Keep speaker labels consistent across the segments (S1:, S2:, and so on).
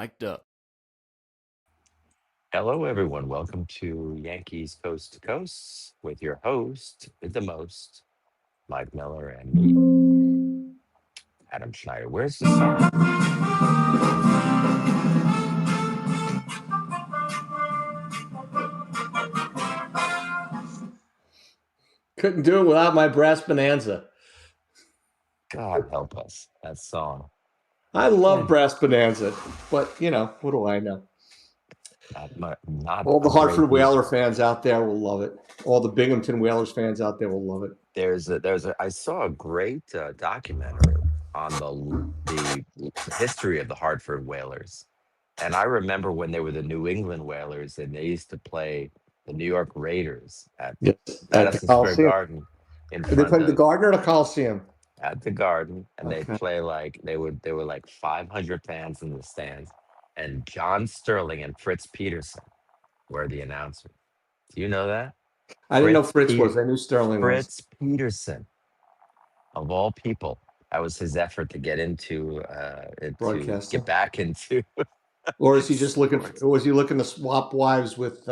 S1: Mic'd up.
S2: Hello, everyone. Welcome to Yankees Coast to Coast with your host, with the most, Mike Miller, and me, Adam Schneider. Where's the song?
S3: Couldn't do it without my brass bonanza.
S2: God help us. That song.
S3: I love
S2: Yeah.
S3: brass bonanza, but what do I know?
S2: Not
S3: All the
S2: a great
S3: Hartford Whaler
S2: music.
S3: fans out there will love it. All the Binghamton Whalers fans out there will love it.
S2: I saw a great documentary on the history of the Hartford Whalers. And I remember when they were the New England Whalers and they used to play the New York Raiders at
S3: Yes, at the
S2: Madison Square
S3: Coliseum.
S2: Garden in
S3: They
S2: front
S3: played the
S2: of
S3: Garden or the Coliseum.
S2: at the Garden, and they'd
S3: Okay.
S2: play like they were like 500 fans in the stands, and John Sterling and Fritz Peterson were the announcers. Do you know that?
S3: I didn't know Fritz was. I knew Sterling was.
S2: Fritz Peterson, of all people, that was his effort to
S3: Broadcasting.
S2: get back into
S3: Or is he just looking?
S2: sports.
S3: Was he looking to swap wives with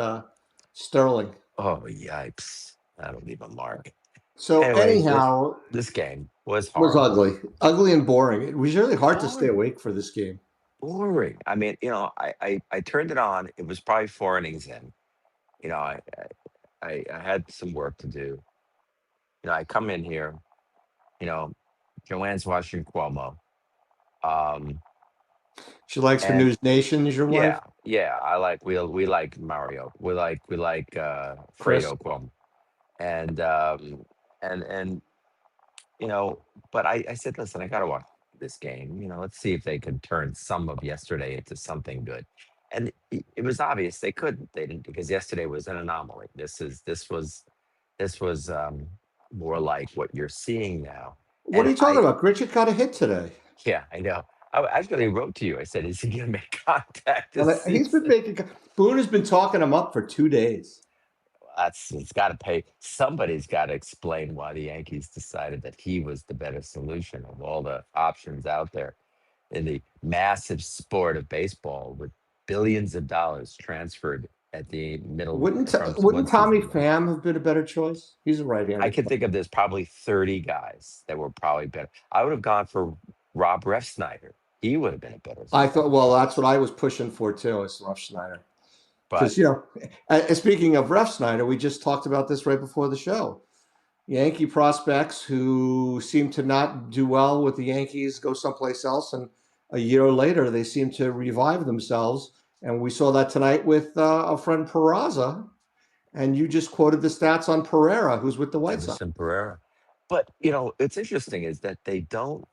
S3: Sterling?
S2: Oh, yipes! That'll leave a mark.
S3: So
S2: Anyway,
S3: anyhow,
S2: this game was
S3: it was
S2: horrible.
S3: ugly and boring. It was really hard to stay
S2: Boring.
S3: awake for this game.
S2: Boring. I mean, I turned it on. It was probably four innings in. You know, I had some work to do. I come in here. You know, Joanne's watching Cuomo. Um,
S3: She likes her
S2: and
S3: News Nation. Is your wife,
S2: yeah, we like Mario. We like
S3: Chris?
S2: Fredo Cuomo. And and you know, but I said, listen, I gotta watch this game. Let's see if they could turn some of yesterday into something good. And it was obvious they couldn't. They didn't, because yesterday was an anomaly. This was more like what you're seeing now.
S3: What are
S2: And
S3: you talking about? Gritchick got a hit today.
S2: yeah, I know. I actually wrote to you. I said, is he going to make contact
S3: And
S2: this
S3: he's been
S2: season?
S3: making. Boone has been talking him up for 2 days.
S2: It's got to pay. Somebody's got to explain why the Yankees decided that he was the better solution of all the options out there in the massive sport of baseball, with billions of dollars transferred at the middle from one
S3: Wouldn't
S2: season
S3: Tommy
S2: to the next.
S3: Pham have been a better choice? He's a
S2: I
S3: right-handed
S2: can
S3: player.
S2: think of there's probably 30 guys that were probably better. I would have gone for Rob Refsnyder. He would have been a
S3: I thought.
S2: better
S3: Well,
S2: choice.
S3: that's what I was pushing for too. Is Rough Schneider.
S2: But
S3: Because speaking of Rough Schneider, we just talked about this right before the show. Yankee prospects who seem to not do well with the Yankees go someplace else, and a year later they seem to revive themselves. And we saw that tonight with our friend Peraza. And you just quoted the stats on Pereira, who's with the White Sox.
S2: Everson Pereira. But it's interesting is that they don't,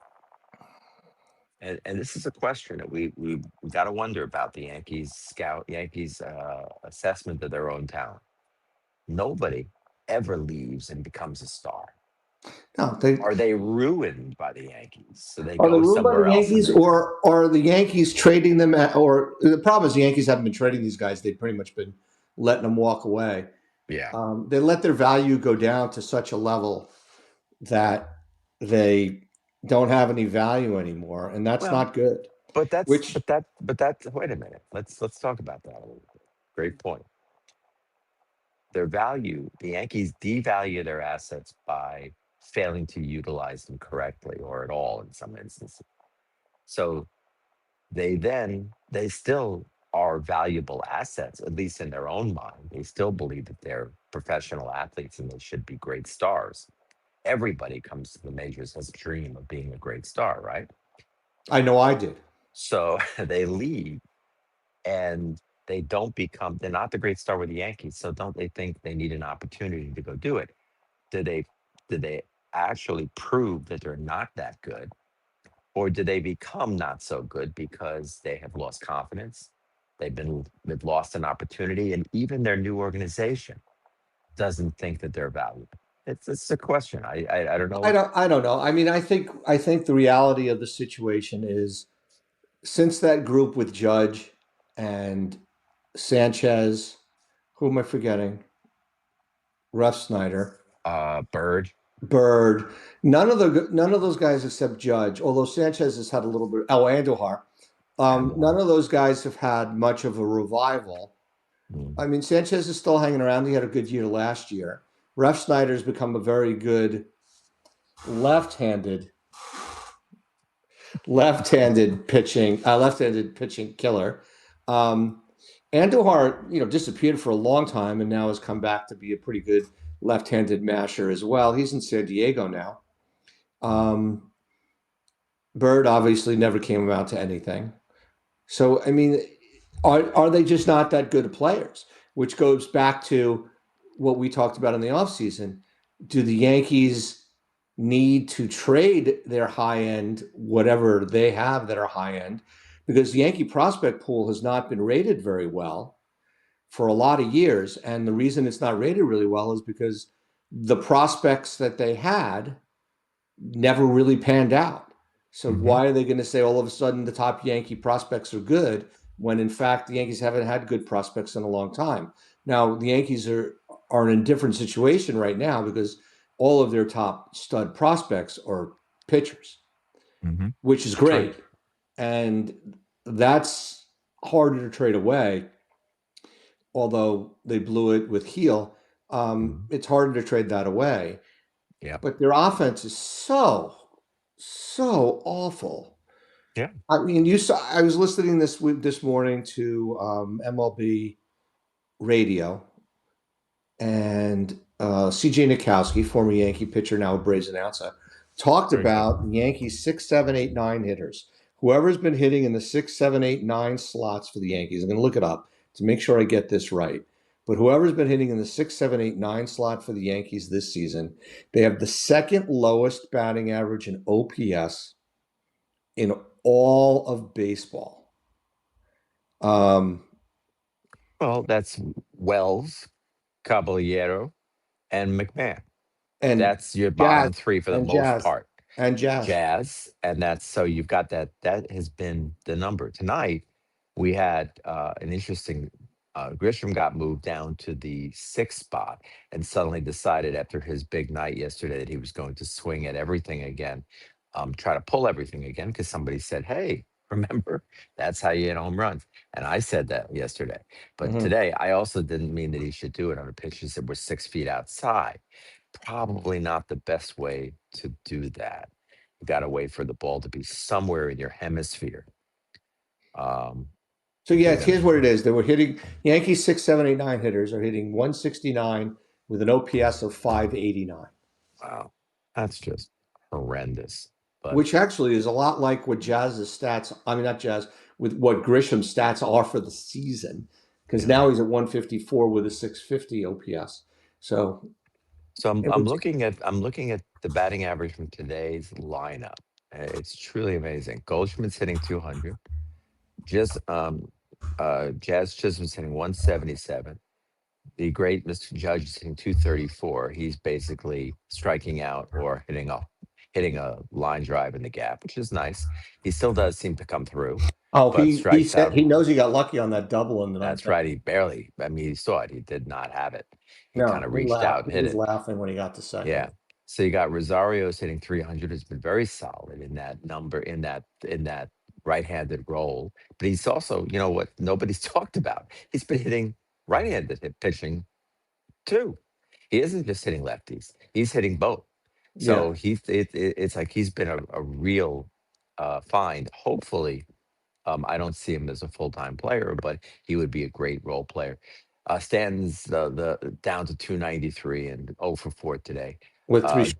S2: and this is a question that we got to wonder about the Yankees assessment of their own talent. Nobody ever leaves and becomes a star.
S3: No, they
S2: Are they ruined by the Yankees? So they
S3: are they
S2: go
S3: ruled by
S2: somewhere
S3: the
S2: else and
S3: Yankees,
S2: they
S3: or are the Yankees trading them? Or the problem is the Yankees haven't been trading these guys; they've pretty much been letting them walk away.
S2: yeah.
S3: They let their value go down to such a level that they don't have any value anymore, and that's
S2: Well,
S3: not good.
S2: but that's
S3: Which
S2: but that but that wait a minute. Let's talk about that a little bit. Great point. Their value, the Yankees devalue their assets by failing to utilize them correctly or at all in some instances. So they still are valuable assets, at least in their own mind. They still believe that they're professional athletes and they should be great stars. Everybody comes to the majors has a dream of being a great star, right?
S3: I know I did.
S2: So they leave and they're not the great star with the Yankees. So don't they think they need an opportunity to go do it? Did they did they actually prove that they're not that good? Or do they become not so good because they have lost confidence? They've lost an opportunity, and even their new organization doesn't think that they're valuable. It's a question. I don't know.
S3: I don't know. I mean, I think the reality of the situation is since that group with Judge and Sanchez, who am I forgetting? Ruff Snyder,
S2: Bird.
S3: Bird. None of those guys except Judge. Although Sanchez has had a little bit. Oh, Andujar. None
S2: Andujar.
S3: of those guys have had much of a revival.
S2: Mm,
S3: I mean, Sanchez is still hanging around. He had a good year last year. Ref Snyder's become a very good left-handed left-handed pitching killer. Um, Andujar, disappeared for a long time and now has come back to be a pretty good left-handed masher as well. He's in San Diego now.
S2: mm,
S3: Um, Bird obviously never came out to anything. So, I mean, are they just not that good of players? Which goes back to what we talked about in the offseason. Do the Yankees need to trade their high end, whatever they have that are high end? Because the Yankee prospect pool has not been rated very well for a lot of years. And the reason it's not rated really well is because the prospects that they had never really panned out. So
S2: mhm,
S3: why are they going to say all of a sudden the top Yankee prospects are good when in fact the Yankees haven't had good prospects in a long time? Now the Yankees are in a different situation right now because all of their top stud prospects are pitchers,
S2: mhm.
S3: which is
S2: True.
S3: great. And that's harder to trade away, although they blew it with Heel.
S2: Mhm.
S3: It's harder to trade that away.
S2: Yep.
S3: But their offense is so awful.
S2: Yeah.
S3: I mean, you saw. I was listening this morning to MLB radio, and CJ Nikowski, former Yankee pitcher, now a Braves announcer, talked
S2: Very good.
S3: about the Yankees 6, 7, 8, 9 hitters. Whoever's been hitting in the 6, 7, 8, 9 slots for the Yankees, I'm going to look it up to make sure I get this right. But whoever's been hitting in the 6, 7, 8, 9 slot for the Yankees this season, they have the second lowest batting average in OPS in all of baseball. Um,
S2: Well, that's Wells, Caballero, and McMahon.
S3: and
S2: That's your
S3: Jazz
S2: bottom three for the
S3: and
S2: most
S3: Jazz
S2: part.
S3: and Jazz.
S2: Jazz, and that's so you've got that. That has been the number tonight. We had an interesting. Grisham got moved down to the sixth spot, and suddenly decided after his big night yesterday that he was going to swing at everything again, try to pull everything again because somebody said, "Hey, remember that's how you hit home runs." And I said that yesterday, but
S3: Mhm.
S2: today I also didn't mean that he should do it on a pitches that were 6 feet outside. Probably not the best way to do that. You got to wait for the ball to be somewhere in your hemisphere. Um,
S3: So
S2: if you're
S3: yeah,
S2: gonna,
S3: here's what it is. They were hitting Yankees 6, 7, 8, 9 hitters are hitting 169 with an OPS of 589,
S2: wow, that's just horrendous. But
S3: which actually is a lot like what Jazz's stats. I mean, not Jazz, with what Grisham's stats are for the season, because
S2: yeah,
S3: now he's at 154 with a 650 OPS. So
S2: so I'm
S3: it
S2: I'm
S3: was
S2: looking at I'm looking at the batting average from today's lineup. It's truly amazing. Goldschmidt's hitting 200. Just Jazz Chisholm's hitting 177. The great Mr. Judge is hitting 234. He's basically striking out or hitting a line drive in the gap, which is nice. He still does seem to come through,
S3: oh
S2: but
S3: he
S2: strikes
S3: said
S2: out.
S3: he knows he got lucky on that double in the ninth.
S2: That's right. He barely. I mean, he saw it. He did not have it. He kind
S3: No,
S2: of
S3: he
S2: reached out
S3: laughed.
S2: and
S3: He
S2: hit
S3: was
S2: it.
S3: laughing when he got to second.
S2: Yeah. So you got Rosario's hitting 300. Has been very solid in that number in that right-handed role. But he's also, you know what nobody's talked about. He's been hitting right-handed pitching too. He isn't just hitting lefties; he's hitting both.
S3: Yeah,
S2: So it's like he's been a real find. Hopefully, I don't see him as a full time player, but he would be a great role player. Stanton's the down to 293 and 0 for 4 today.
S3: with three.
S2: Uh,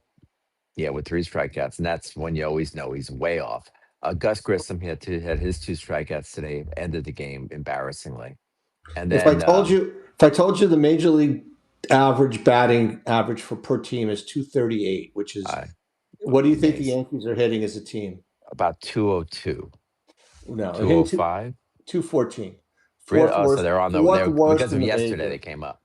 S2: yeah, with 3 strikeouts, and that's when you always know he's way off. Gus Grissom had his 2 strikeouts today, ended the game embarrassingly, and
S3: If I
S2: then
S3: told you, if I told you the major league average batting average for per team is 238, which is
S2: I
S3: what do you think the
S2: amazed
S3: Yankees are hitting as a team?
S2: about 202.
S3: No, they're hitting
S2: 205.
S3: 214.
S2: Really?
S3: Fourth
S2: Oh, so
S3: worst,
S2: they're on the
S3: fourth
S2: they're
S3: worst
S2: because
S3: in
S2: of
S3: the
S2: yesterday they
S3: majors.
S2: came up.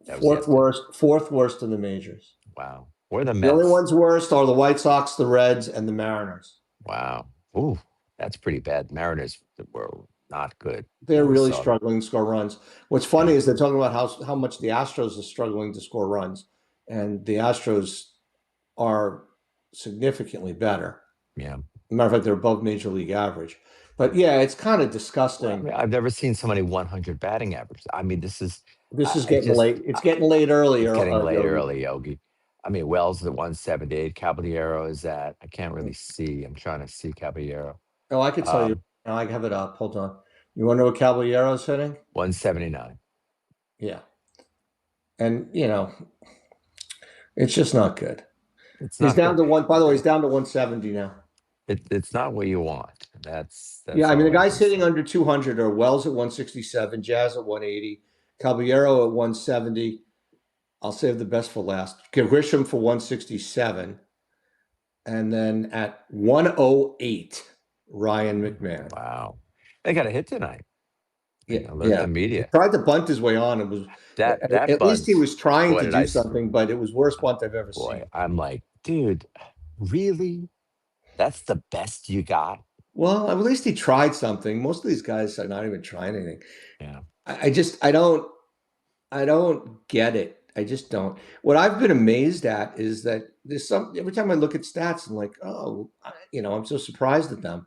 S2: That was yesterday.
S3: Fourth worst in the majors.
S2: Wow. We're the
S3: The only
S2: Mets.
S3: ones worst are the White Sox, the Reds, and the Mariners.
S2: Wow. Ooh, that's pretty bad. Mariners were not good
S3: They're
S2: when we
S3: really
S2: saw them.
S3: struggling to score runs. What's funny
S2: Yeah.
S3: is they're talking about how much the Astros are struggling to score runs, and the Astros are significantly better.
S2: Yeah.
S3: Matter of fact, they're above major league average. But yeah, it's kind of
S2: Well, I
S3: disgusting.
S2: mean, I've never seen so many 100 batting averages. I mean, this is,
S3: This is
S2: I
S3: getting
S2: just,
S3: late. It's getting late
S2: it's
S3: earlier,
S2: getting late
S3: Yogi.
S2: early, Yogi. I mean, Wells is at 178. Caballero is at, I can't really see. I'm trying to see Caballero.
S3: Oh, I could tell you.
S2: Um,
S3: Now I have it up. Hold on. You want to know what Caballero's hitting?
S2: 179.
S3: Yeah, and it's just not good.
S2: It's
S3: He's
S2: not
S3: down
S2: good.
S3: to one. By the way, he's down to 170 now.
S2: It's not what you want.
S3: Yeah,
S2: That's
S3: I mean
S2: all
S3: the
S2: I
S3: guys
S2: can
S3: hitting
S2: say.
S3: under 200 are Wells at 167, Jazz at 180, Caballero at 170. I'll save the best for last. Grisham for 167, and then at 108, Ryan McMahon.
S2: Wow. They got a hit tonight.
S3: Yeah,
S2: Alert
S3: yeah.
S2: the
S3: He
S2: media.
S3: tried to bunt his way on. It was
S2: That
S3: at least he
S2: bunt.
S3: was trying
S2: What
S3: to
S2: did
S3: do something, but it was worst bunt I've ever
S2: boy,
S3: seen.
S2: I'm like, dude, really? That's the best you got?
S3: Well, at least he tried something. Most of these guys are not even trying anything.
S2: Yeah.
S3: I don't get it. I just don't. What I've been amazed at is that there's some every time I look at stats, I'm like, oh, I'm so surprised at them.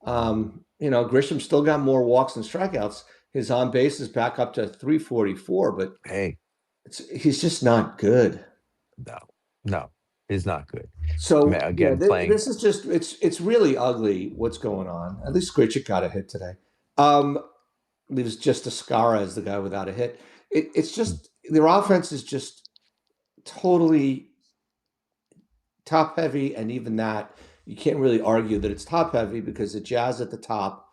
S3: Grisham still got more walks than strikeouts. His on base is back up to 344, but
S2: Hey,
S3: he's just not good.
S2: no, no, he's not good.
S3: So yeah,
S2: Again, playing
S3: this is just it's really ugly what's going on. At least Grichuk got a hit today. Um, leaves just Ascara as the guy without a hit. It's just their offense is just totally top heavy, and even that you can't really argue that it's top heavy because the Jazz at the top.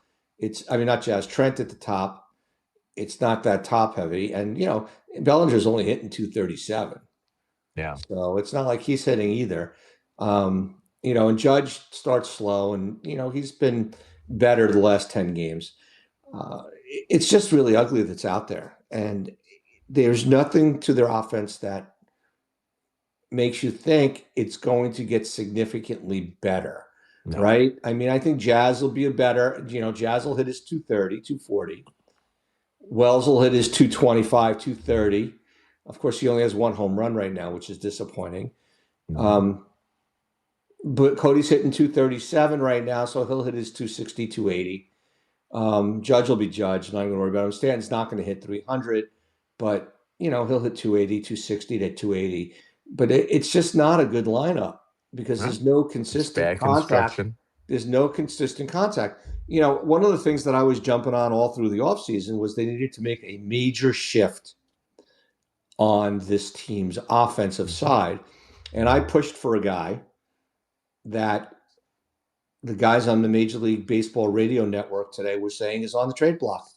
S3: I mean not Jazz, Trent at the top. It's not that top heavy, and Bellinger's only hitting 237.
S2: yeah,
S3: So it's not like he's hitting either. And Judge starts slow, and he's been better the last 10 games. It's just really ugly that's out there, and there's nothing to their offense that makes you think it's going to get significantly better,
S2: no.
S3: right? I mean, I think Jazz will be a better, Jazz will hit his 230, 240. Wells will hit his 225, 230. Of course, he only has one home run right now, which is disappointing.
S2: Mhm.
S3: Um, but Cody's hitting 237 right now, so he'll hit his 260, 280. Judge will be Judge. Not going to worry about him. Stanton's not going to hit 300, but he'll hit 280, 260 to 280. But it's just not a good lineup because
S2: No,
S3: there's no
S2: it's
S3: consistent
S2: bad
S3: contact.
S2: construction.
S3: There's no consistent contact. One of the things that I was jumping on all through the offseason was they needed to make a major shift on this team's offensive
S2: Mhm.
S3: side. And I pushed for a guy that the guys on the Major League Baseball radio network today were saying is on the trade block,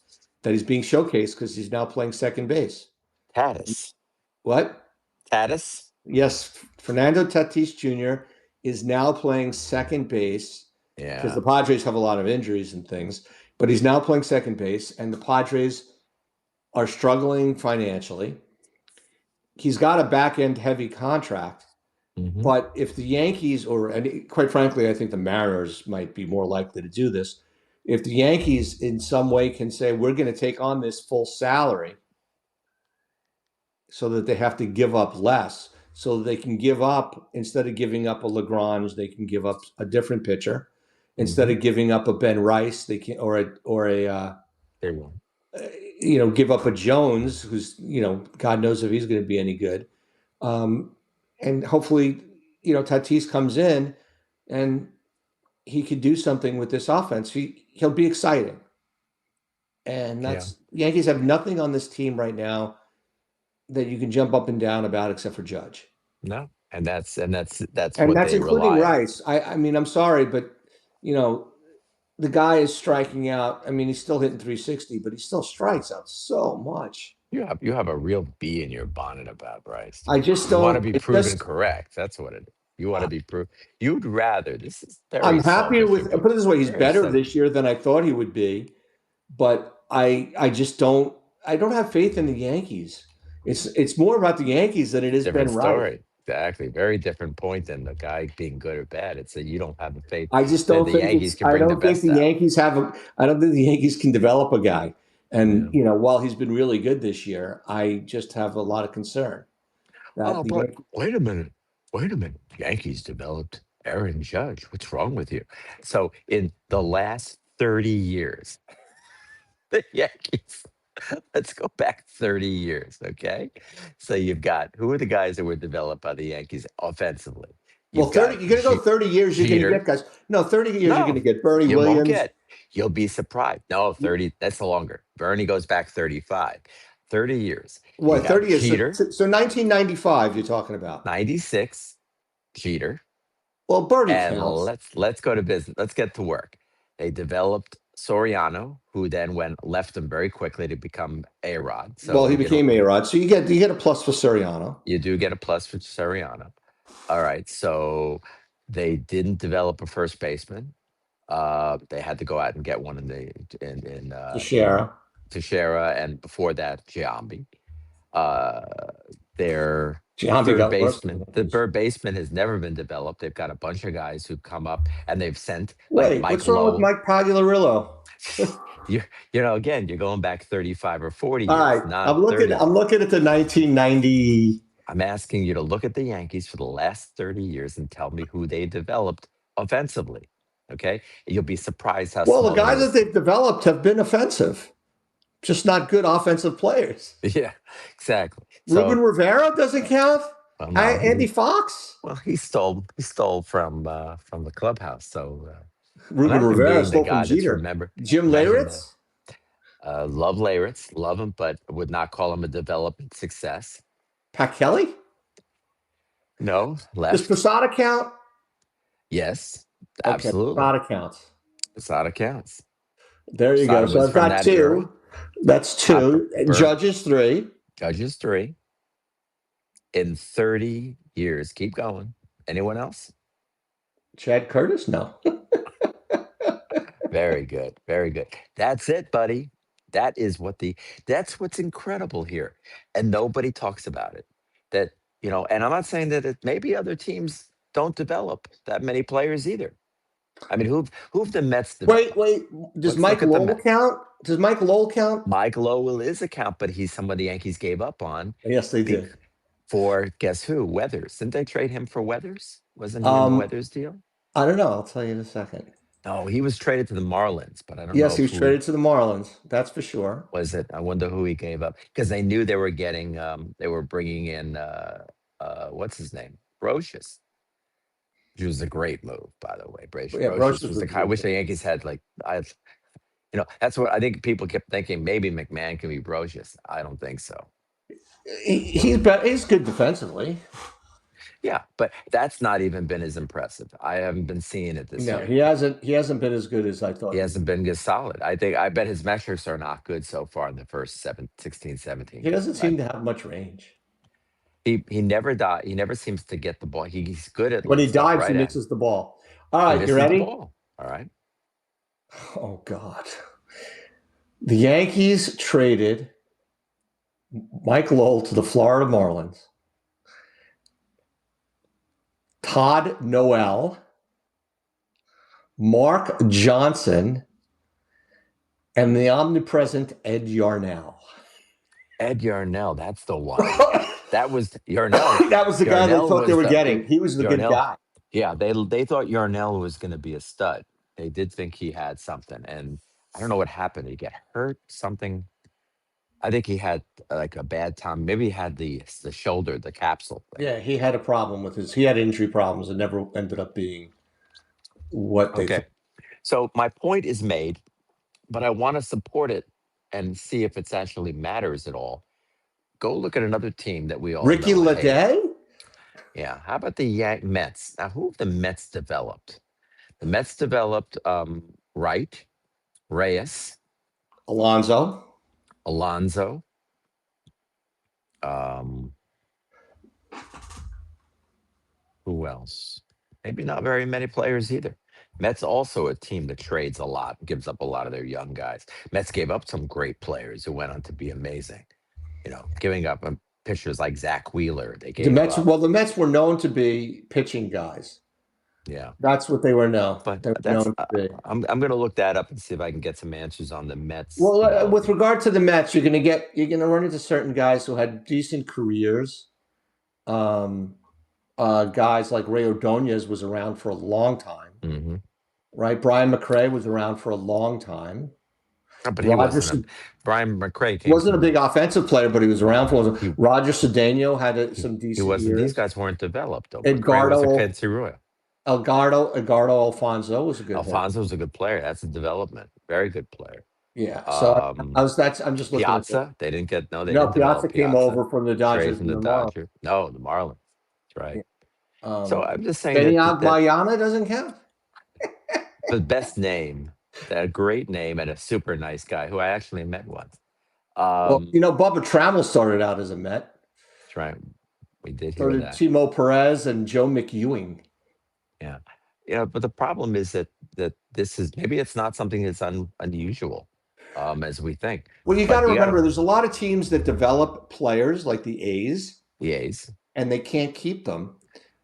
S3: that he's being showcased because he's now playing second base.
S2: Tatis,
S3: What?
S2: Tatis.
S3: Yes, Fernando Tatis Jr. is now playing second base because
S2: Yeah.
S3: the Padres have a lot of injuries and things, but he's now playing second base, and the Padres are struggling financially. He's got a back end heavy contract.
S2: Hmm.
S3: But if the Yankees, and quite frankly, I think the Mariners might be more likely to do this, if the Yankees in some way can say, we're going to take on this full salary so that they have to give up less, so that they can give up, instead of giving up a Lagrange, they can give up a different pitcher. Instead
S2: Hmm.
S3: of giving up a Ben Rice, they can,
S2: There you go.
S3: give up a Jones, who's, God knows if he's going to be any good. Um, and hopefully, Tatis comes in and he could do something with this offense. He'll be exciting. And
S2: Yeah.
S3: that's Yankees have nothing on this team right now that you can jump up and down about except for Judge.
S2: No, and that's
S3: And
S2: what
S3: that's
S2: they
S3: including
S2: rely on.
S3: Rice. I mean, I'm sorry, but you know, the guy is striking out. I mean, he's still hitting 360, but he still strikes out so much.
S2: You have a real bee in your bonnet about Bryce.
S3: I just
S2: You want to
S3: don't.
S2: be
S3: It
S2: proven
S3: just.
S2: correct. That's what it is. You want to be proved. You'd rather. This is
S3: I'm
S2: very
S3: happy
S2: selfish
S3: with.
S2: of you.
S3: Put it this way: he's
S2: Very
S3: better
S2: selfish.
S3: this year than I thought he would be. But I just don't. I don't have faith in the Yankees. It's more about the Yankees than it is Ben
S2: Different
S3: Rice.
S2: story. Exactly. Very different point than the guy being good or bad. It's that you don't have the faith
S3: I just
S2: that
S3: don't
S2: the
S3: think
S2: Yankees
S3: it's.
S2: can
S3: I
S2: bring the
S3: don't think
S2: best
S3: the
S2: out.
S3: Yankees have a. I don't think the Yankees can develop a guy.
S2: Yeah.
S3: And while he's been really good this year, I just have a lot of concern that
S2: Oh,
S3: the
S2: but
S3: Yankees.
S2: wait a minute. Wait a minute. Yankees developed Aaron Judge, what's wrong with you? So in the last 30 years, the Yankees, let's go back 30 years, okay? So you've got who are the guys that were developed by the Yankees offensively?
S3: Well,
S2: You've
S3: 30,
S2: got
S3: you're going to go 30 years, you're going to
S2: Jeter.
S3: get guys. No, 30 years, you're going to
S2: No,
S3: get Bernie
S2: you won't
S3: Williams.
S2: get. You'll be surprised. No, 30, that's longer. Bernie goes back 35. 30 years. You
S3: What,
S2: got
S3: 30 years?
S2: Jeter,
S3: So 1995, you're talking about.
S2: 96, Jeter.
S3: Well, Bernie
S2: And
S3: counts.
S2: let's go to business. Let's get to work. They developed Soriano, who then left them very quickly to become A-Rod.
S3: Well,
S2: So
S3: he became A-Rod. So you get a plus for Soriano.
S2: you do get a plus for Soriano. All right. So they didn't develop a first baseman. They had to go out and get one in
S3: Teixeira.
S2: Teixeira, and before that, Giambi. Uh, their
S3: Giambi
S2: third
S3: got worse than
S2: baseman,
S3: the
S2: the
S3: Yankees.
S2: third baseman has never been developed. They've got a bunch of guys who've come up and they've sent like
S3: Wait,
S2: Mike
S3: what's wrong with
S2: Lowe.
S3: Mike Pagliarillo?
S2: you again, you're going back 35 or 40
S3: All
S2: years,
S3: right,
S2: not
S3: I'm looking.
S2: 30.
S3: I'm looking at the 1990.
S2: I'm asking you to look at the Yankees for the last 30 years and tell me who they developed offensively. Okay. You'll be surprised how
S3: Well, the
S2: small it
S3: guys that
S2: is.
S3: they've developed have been offensive, just not good offensive players.
S2: Yeah, exactly.
S3: Ruben
S2: So,
S3: Rivera doesn't count.
S2: well, no,
S3: Andy Fox.
S2: he stole from the clubhouse. So
S3: Ruben
S2: imagine
S3: Rivera
S2: being the
S3: stole from
S2: guy that's
S3: Jeter.
S2: remembered.
S3: Jim
S2: Imagine the
S3: Leyritz.
S2: love Leyritz, love him, but would not call him a development success.
S3: Pat Kelly.
S2: No,
S3: Does
S2: left.
S3: Posada count?
S2: Yes,
S3: Okay,
S2: absolutely.
S3: Posada counts.
S2: Posada counts.
S3: There you go.
S2: Posada
S3: So
S2: was
S3: I've
S2: from
S3: got
S2: that era.
S3: two. That's two.
S2: Burn
S3: Judges three.
S2: Judges 3 in 30 years. Keep going. Anyone else?
S3: Chad Curtis? No.
S2: Very good. Very good. That's it, buddy. That is that's what's incredible here. And nobody talks about it. That, and I'm not saying that maybe other teams don't develop that many players either. I mean, who've the Mets
S3: Wait,
S2: developed?
S3: wait. Does
S2: Let's look
S3: Mike
S2: at the
S3: Lowell
S2: Mets.
S3: count? Does Mike Lowell count?
S2: Mike Lowell is a count, but he's someone the Yankees gave up on
S3: Yes, they did.
S2: for guess who? Weathers. Didn't they trade him for Weathers? Wasn't he in the
S3: Um,
S2: Weathers deal?
S3: I don't know. I'll tell you in a second.
S2: No, he was traded to the Marlins, but I don't
S3: Yes,
S2: know
S3: he
S2: if
S3: was
S2: who
S3: traded to the Marlins. That's for sure.
S2: was it. I wonder who he gave up because they knew they were getting they were bringing in what's his name? Brocious, which was a great move, by the way.
S3: But yeah, Broch
S2: Brocious
S3: was
S2: was
S3: a
S2: the guy. I
S3: good
S2: wish the
S3: pick.
S2: Yankees had that's what I think people kept thinking maybe McMahon can be Brocious. I don't think so.
S3: He's good defensively.
S2: Yeah, but that's not even been as impressive. I haven't been seeing it this
S3: No,
S2: year.
S3: he hasn't. He hasn't been as good as I
S2: He
S3: thought he
S2: hasn't
S3: would.
S2: been as solid. I bet his metrics are not good so far in the first 16, 17
S3: He doesn't
S2: games.
S3: seem to have much range.
S2: He never he never seems to get the ball. He's good at
S3: When
S2: letting
S3: he
S2: stuff
S3: dives, he
S2: right at him.
S3: misses the ball. All
S2: He
S3: right, you
S2: misses the
S3: ready?
S2: ball. All right.
S3: Oh God. The Yankees traded Mike Lowell to the Florida Marlins. Todd Noel, Mark Johnson, and the omnipresent Ed Yarnell.
S2: Ed Yarnell, that's the one. That was Yarnell.
S3: That was the guy they
S2: Yarnell
S3: thought they
S2: was
S3: were getting. He was the good
S2: Yarnell.
S3: guy.
S2: Yeah, they thought Yarnell was going to be a stud. They did think he had something, and I don't know what happened. Did he get hurt? Something. I think he had like a bad time. Maybe he had the shoulder, the capsule thing.
S3: Yeah, he had a problem with his. He had injury problems and never ended up being what they thought.
S2: Okay. So my point is made, but I want to support it and see if it's actually matters at all. Go look at another team that we all
S3: Ricky
S2: know and hate.
S3: Leday,
S2: Yeah. How about the Mets? Now, who have the Mets developed? The Mets developed Wright, Reyes,
S3: Alonzo,
S2: Alonzo. Um, who else? Maybe not very many players either. Mets also a team that trades a lot, gives up a lot of their young guys. Mets gave up some great players who went on to be amazing. Giving up pitchers like Zach Wheeler. They
S3: the
S2: gave
S3: Mets.
S2: up.
S3: Well, the Mets were known to be pitching guys.
S2: Yeah.
S3: That's what they were known.
S2: But
S3: They were
S2: that's
S3: known to be.
S2: I'm going to look that up and see if I can get some answers on the Mets
S3: Well, with
S2: development.
S3: regard to the Mets, you're going to run into certain guys who had decent careers. Um, guys like Ray Ordonez was around for a long time,
S2: Hmm.
S3: right? Brian McRae was around for a long time.
S2: But he
S3: Roger
S2: wasn't a Brian McRae came
S3: wasn't a
S2: from
S3: big offensive player, but he was around for.
S2: he
S3: Roger Cedeno had
S2: he,
S3: some
S2: he
S3: decent
S2: wasn't. These
S3: years.
S2: guys weren't developed though. McRae was a
S3: Edgardo
S2: Royal.
S3: Edgardo Alfonso was a good hitter.
S2: Alfonso's a good player. That's a development. Very good player.
S3: Yeah. So I
S2: Um,
S3: was that's I'm just looking at the
S2: Piazza, they didn't get no, they
S3: no
S2: didn't
S3: Piazza
S2: develop
S3: came
S2: Piazza.
S3: over from the
S2: Straight
S3: Dodgers
S2: from
S3: and
S2: the
S3: the Marlins.
S2: Dodgers. No, the Marlins. That's
S3: Yeah.
S2: right. So I'm just saying
S3: Benny
S2: that
S3: Agbayana doesn't count.
S2: the best name, that a great name, and a super nice guy who I actually met once.
S3: Well,
S2: Um,
S3: Bubba Trammell started out as a Met.
S2: that's right. We did
S3: So
S2: hear
S3: did
S2: that.
S3: Timo Perez and Joe McEwing.
S2: Yeah. But the problem is that this is maybe it's not something that's unusual, as we think.
S3: Well, you got
S2: But
S3: to
S2: you got to
S3: remember, there's a lot of teams that develop players like the A's,
S2: the A's.
S3: and they can't keep them.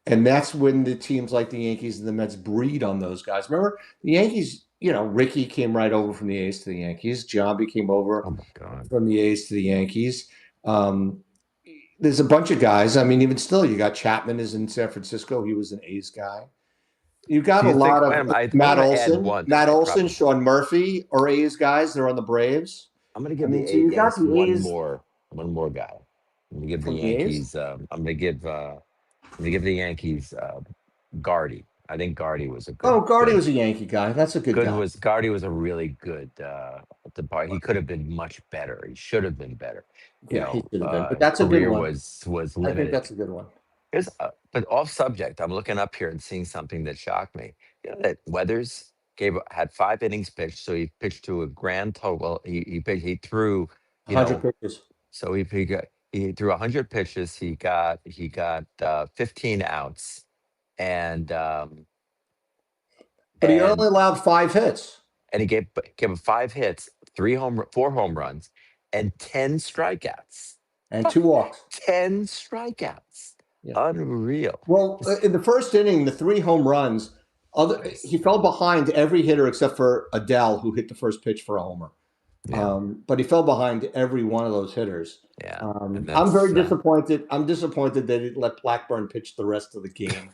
S3: And that's when the teams like the Yankees and the Mets breed on those guys. Remember, the Yankees, Ricky came right over from the A's to the Yankees. Giambi came over
S2: Oh my God.
S3: from the A's to the Yankees. Um, there's a bunch of guys. I mean, even still, you got Chapman is in San Francisco. He was an A's guy. You got
S2: Do
S3: a
S2: you think
S3: lot of
S2: I
S3: Matt
S2: want to add
S3: Olson,
S2: one that I probably
S3: Sean Murphy are A's guys. They're on the Braves.
S2: I'm going to
S3: I
S2: give the
S3: mean, so you got
S2: A's
S3: the A's
S2: one more guy. I'm going to give the
S3: from the A's.
S2: Yankees. I'm going to give the Yankees Gardy. I think Gardy was a
S3: Oh, Guardy
S2: good
S3: was a Yankee guy. That's a good
S2: good
S3: guy.
S2: was Gardy was a really good at the bar. He could have been much better. He should have been better.
S3: Yeah, he should have been. But that's a good
S2: Career
S3: one.
S2: was
S3: I think
S2: limited.
S3: that's a good one.
S2: But off subject, I'm looking up here and seeing something that shocked me. You know that Weathers had 5 innings pitched, so he pitched to a grand total. He threw, you
S3: 100
S2: know,
S3: pitches.
S2: so he threw 100 pitches. He got 15 outs, and
S3: But he only
S2: and
S3: allowed 5 hits
S2: and he gave him 5 hits, 4 home runs, and 10 strikeouts.
S3: and 2 walks.
S2: 10 strikeouts.
S3: Yeah.
S2: Unreal.
S3: Well,
S2: Just
S3: in the first inning, the 3 home runs, he
S2: nice.
S3: fell behind every hitter except for Adele, who hit the first pitch for a homer.
S2: Yeah.
S3: But he fell behind every one of those hitters.
S2: Yeah. And
S3: I'm
S2: that's
S3: very disappointed. I'm disappointed they didn't let Blackburn pitch the rest of the game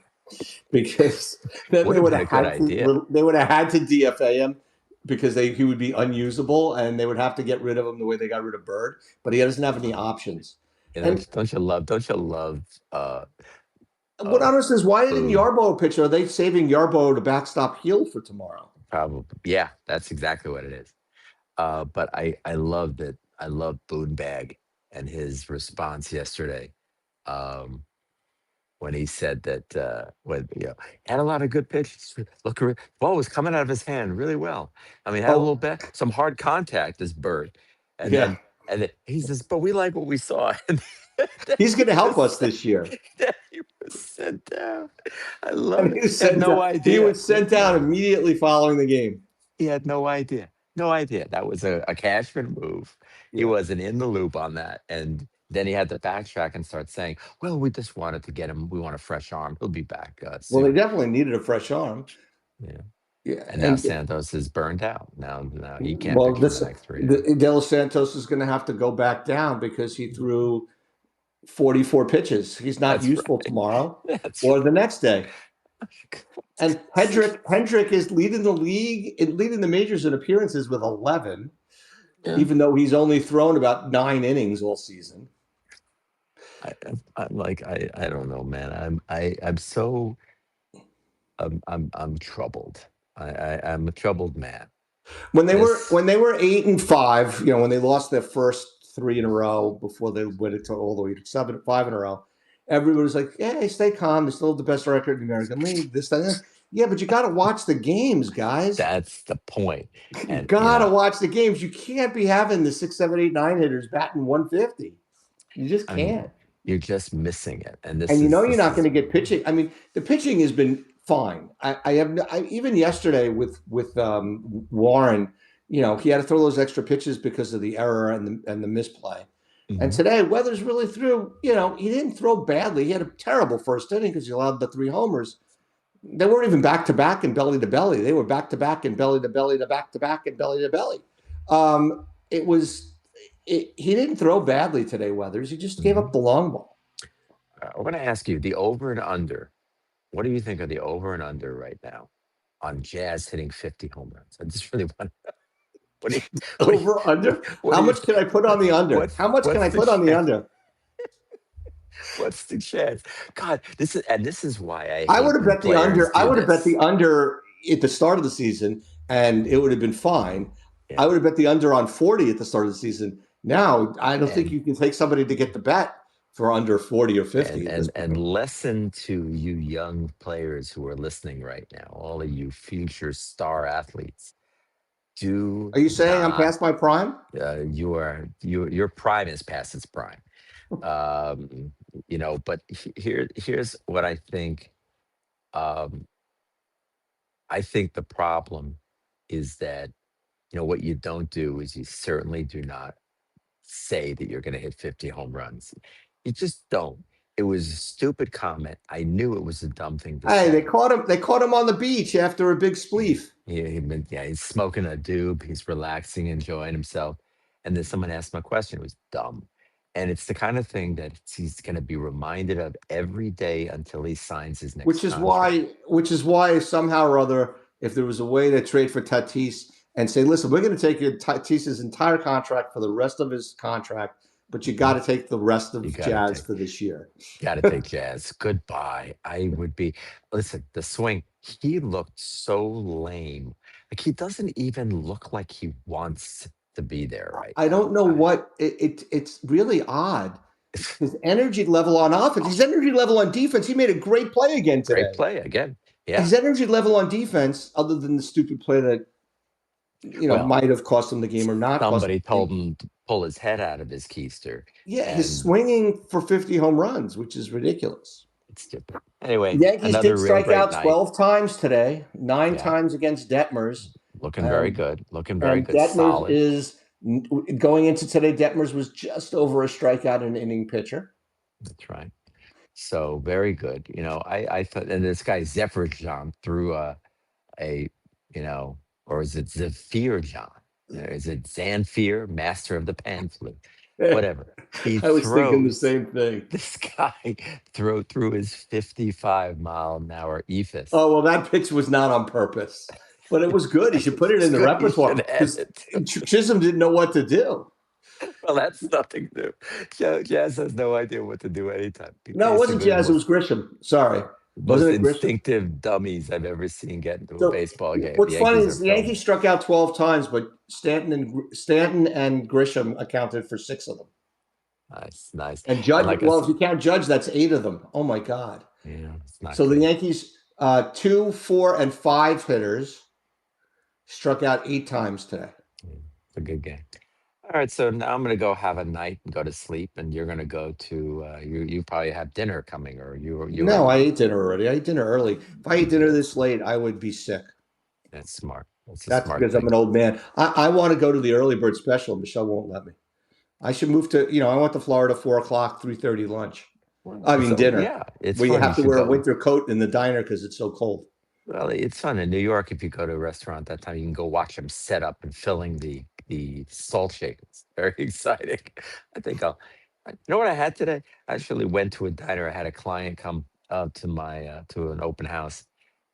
S3: because then
S2: would
S3: they
S2: have
S3: would
S2: been a
S3: have
S2: good
S3: had
S2: idea.
S3: to. They would have had to DFA him because he would be unusable, and they would have to get rid of him the way they got rid of Bird. But he doesn't have any options.
S2: You know,
S3: And
S2: don't you love
S3: what
S2: uh
S3: honest is why didn't
S2: Boone?
S3: Yarbo pitch? Are they saving Yarbo to backstop Heal for tomorrow?
S2: Probably. Yeah, that's exactly what it is. But I loved it. I love Boone Bag and his response yesterday. Um when he said that when had a lot of good pitches. Look, ball was coming out of his hand really well. I mean, had a little
S3: Oh,
S2: bit some hard contact, this bird, and
S3: yeah.
S2: then he says, "But we like what we saw." And then
S3: He's going
S2: he
S3: to help
S2: was
S3: us
S2: sent,
S3: this year.
S2: then he was sent down. I love
S3: And
S2: it.
S3: he was
S2: He had
S3: sent
S2: no
S3: down. He
S2: idea.
S3: was sent down immediately following the game.
S2: He had no idea. No idea. That was a Cashman move. He
S3: Yeah.
S2: wasn't in the loop on that. And then he had to backtrack and start saying, "Well, we just wanted to get him. We want a fresh arm. He'll be back
S3: Well, they
S2: soon."
S3: definitely needed a fresh arm.
S2: Yeah.
S3: Yeah.
S2: And now
S3: And
S2: Santos is burned out. Now he can't
S3: well,
S2: pitch for the next 3 innings.
S3: De Los Santos is going to have to go back down because he threw 44 pitches. He's not
S2: That's
S3: useful
S2: right.
S3: tomorrow
S2: That's
S3: or the next day.
S2: right.
S3: And Hendrick is leading the league and leading the majors in appearances with 11,
S2: Yeah.
S3: even though he's only thrown about 9 innings all season.
S2: I'm like I don't know, man. I'm so I'm troubled. I'm a troubled man. This
S3: When they were 8-5, when they lost their first three in a row before they went it to all the way to 7-5 in a row, everybody was like, "Hey, stay calm. They still have the best record in the American League." This, that, and that. Yeah, but you got to watch the games, guys.
S2: that's the point.
S3: You
S2: And
S3: gotta watch the games. You can't be having the 6, 7, 8, 9 hitters batting 150. You just
S2: I mean,
S3: can't.
S2: you're just missing it. And
S3: And you're
S2: this
S3: not going
S2: is
S3: to get pitching. I mean, the pitching has been fine. I have even yesterday with Warren. He had to throw those extra pitches because of the error and the misplay. And
S2: Mhm.
S3: today, Weathers really threw. He didn't throw badly. He had a terrible first inning because he allowed the 3 homers. They weren't even back to back and belly to belly. They were back to back and belly to belly to back to back and belly to belly. It was. He didn't throw badly today, Weathers. He just gave up
S2: Mhm.
S3: the long ball.
S2: we're going to ask you the over and under. What do you think of the over and under right now on Jazz hitting 50 home runs? I just really want. What do you? What do you?
S3: Over under?
S2: What
S3: How
S2: do you?
S3: much can I put on the under?
S2: What's
S3: How much can
S2: what's
S3: I
S2: the
S3: put on the
S2: chance?
S3: under?
S2: What's the chance? God, this is why I
S3: I would
S2: hate
S3: have
S2: when
S3: bet the
S2: players
S3: under. I
S2: do
S3: would have bet
S2: this.
S3: the under at the start of the season, and it would have been fine. I
S2: Yeah,
S3: would have bet the under on 40 at the start of the season. Now, I don't think
S2: and
S3: you can take somebody to get the bet for under 40 or 50 at this
S2: and
S3: point.
S2: listen to you young players who are listening right now, all of you future star athletes. Do
S3: Are you saying I'm
S2: not.
S3: past my prime?
S2: Your prime is past its prime. Um, but here's what I think. Um, I think the problem is that what you don't do is you certainly do not say that you're going to hit 50 home runs. You just don't. It was a stupid comment. I knew it was a dumb thing to
S3: Hey, they
S2: say.
S3: caught him. They caught him on the beach after a big spleef.
S2: He's smoking a doob. He's relaxing, enjoying himself. And then someone asked him a question. It was dumb. And it's the kind of thing that he's going to be reminded of every day until he signs his next contract.
S3: Which is why somehow or other, if there was a way to trade for Tatis and say, listen, we're going to take your Tatis's entire contract for the rest of his contract, but you got
S2: Mhm.
S3: to take the rest
S2: You
S3: of
S2: got to
S3: Jazz
S2: take.
S3: for this year.
S2: Got to take Jazz. Goodbye. I would be. Listen, the swing, he looked so lame. Like he doesn't even look like he wants to be there right
S3: I don't
S2: now.
S3: know what it's really odd. His energy level on offense, his energy level on defense. He made a great play again
S2: Great
S3: today.
S2: play again. Yeah.
S3: His energy level on defense, other than the stupid play that
S2: Well,
S3: might have cost him the game or not cost him
S2: somebody
S3: the game.
S2: told him to pull his head out of his keister,
S3: Yeah, his
S2: and
S3: swinging for 50 home runs, which is ridiculous.
S2: it's stupid.
S3: The
S2: Anyway,
S3: Yankees did
S2: another real
S3: strike
S2: great
S3: out
S2: night.
S3: 12 times today, nine
S2: Yeah.
S3: times against Detmers.
S2: Looking very
S3: And,
S2: good. Looking very
S3: and
S2: good.
S3: Detmers
S2: Solid.
S3: is going into today. Detmers was just over a strikeout an inning pitcher.
S2: That's right. So very good. I thought, and this guy Zephyr John threw a, or is it Zephyr John? Is it Zanfir, master of the pan flute? Whatever. He
S3: I was thinking the
S2: throws.
S3: same thing.
S2: This guy through his 55-mile-an-hour ethos.
S3: Oh, well, that pitch was not on purpose, but it was good. He should put it
S2: It's
S3: in the
S2: good. He should
S3: repertoire
S2: have
S3: because
S2: it too.
S3: Chisholm didn't know what to do.
S2: Well, that's nothing new. Jazz has no idea what to do anytime.
S3: No, it wasn't
S2: Basically, the
S3: Jazz. It was Grisham. Sorry.
S2: most
S3: Wasn't it Grisham?
S2: instinctive dummies I've ever seen get into a
S3: So
S2: baseball game. The
S3: what's funny
S2: Yankees are
S3: is the
S2: filming.
S3: Yankees struck out 12 times, but Stanton and Grisham accounted for 6 of them.
S2: Nice, nice.
S3: And
S2: And
S3: Judge,
S2: like I
S3: well, if
S2: said,
S3: you count Judge, that's 8 of them. Oh my God.
S2: it's not
S3: So the
S2: good.
S3: Yankees, 2, 4, and 5 hitters struck out 8 times today.
S2: It's a good game. All right, so now I'm gonna go have a night and go to sleep, and you're gonna go to you probably have dinner coming, or you
S3: No,
S2: and
S3: I ate dinner already. I ate dinner early. If I ate dinner this late, I would be sick.
S2: that's smart. That's a
S3: That's
S2: smart
S3: because I'm
S2: thing.
S3: an old man. I want to go to the early bird special. Michelle won't let me. I should move to, I went to Florida 4 o'clock, 3:30 lunch.
S2: Well,
S3: I mean
S2: so
S3: dinner,
S2: yeah, it's
S3: where you
S2: fun. You
S3: have to
S2: should
S3: wear a
S2: go.
S3: winter coat in the diner because it's so cold.
S2: Well, it's fun in New York. If you go to a restaurant that time, you can go watch them set up and filling the salt shakers. Very exciting. I think I'll. You know what I had today? I actually went to a diner. I had a client come to my to an open house,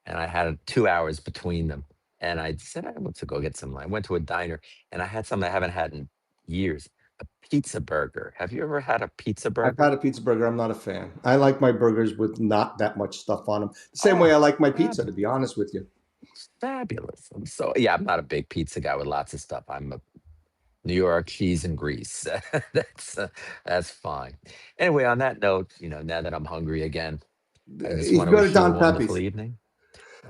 S2: and I had 2 hours between them. And I said I want to go get some. I went to a diner, and I had something I haven't had in years. A pizza burger. Have you ever had a pizza
S3: I've had
S2: burger?
S3: a pizza burger. I'm not a fan. I like my burgers with not that much stuff on them. The same way
S2: Oh,
S3: I like my pizza, to
S2: fabulous.
S3: be honest with you.
S2: Fabulous. Yeah, I'm not a big pizza guy with lots of stuff. I'm a New York cheese and grease. That's fine. Anyway, on that note, now that I'm hungry again, I just
S3: You
S2: want
S3: can
S2: to
S3: go to
S2: wish you a
S3: Don
S2: wonderful
S3: Pepe's.
S2: evening.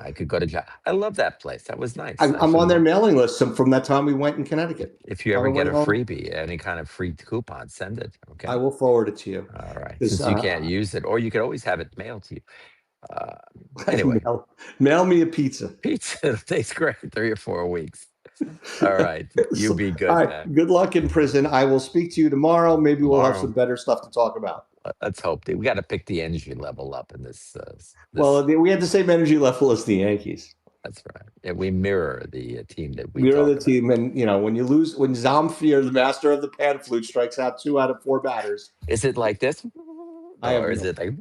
S2: I could go to I love that place. That was nice.
S3: I'm on their mailing list from that time we went in Connecticut
S2: If you
S3: on
S2: ever
S3: the
S2: get
S3: way
S2: a
S3: home.
S2: freebie, any kind of free coupon, send it.
S3: I
S2: Okay.
S3: will forward it to you
S2: All right.
S3: because
S2: Since you can't use it, or you could always have it mailed to you. Uh, anyway,
S3: mail me a pizza.
S2: pizza tastes great. 3 or 4 weeks. All right. You
S3: So,
S2: be
S3: all
S2: good,
S3: right.
S2: man.
S3: Good luck in prison. I will speak to you tomorrow. Maybe we'll have some
S2: Tomorrow.
S3: better stuff to talk about.
S2: Let's hope that we got to pick the energy level up in this.
S3: Well,
S2: This
S3: we had the same energy level as the Yankees.
S2: That's right. Yeah, we mirror the team that we
S3: We're the
S2: talk about.
S3: team, and when you lose, when Zamfir, the master of the pan flute, strikes out 2 out of 4 batters,
S2: Is it like this?
S3: I
S2: No,
S3: have
S2: or is
S3: no.
S2: it like?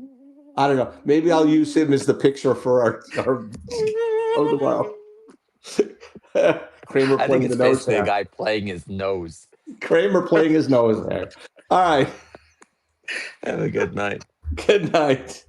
S3: I don't know. Maybe I'll use him as the picture for our show tomorrow. Kramer
S2: I think
S3: playing
S2: it's
S3: the nose
S2: basically a
S3: hair.
S2: guy playing his nose.
S3: Kramer playing his nose hair. All right.
S2: Have a good night.
S3: Good night.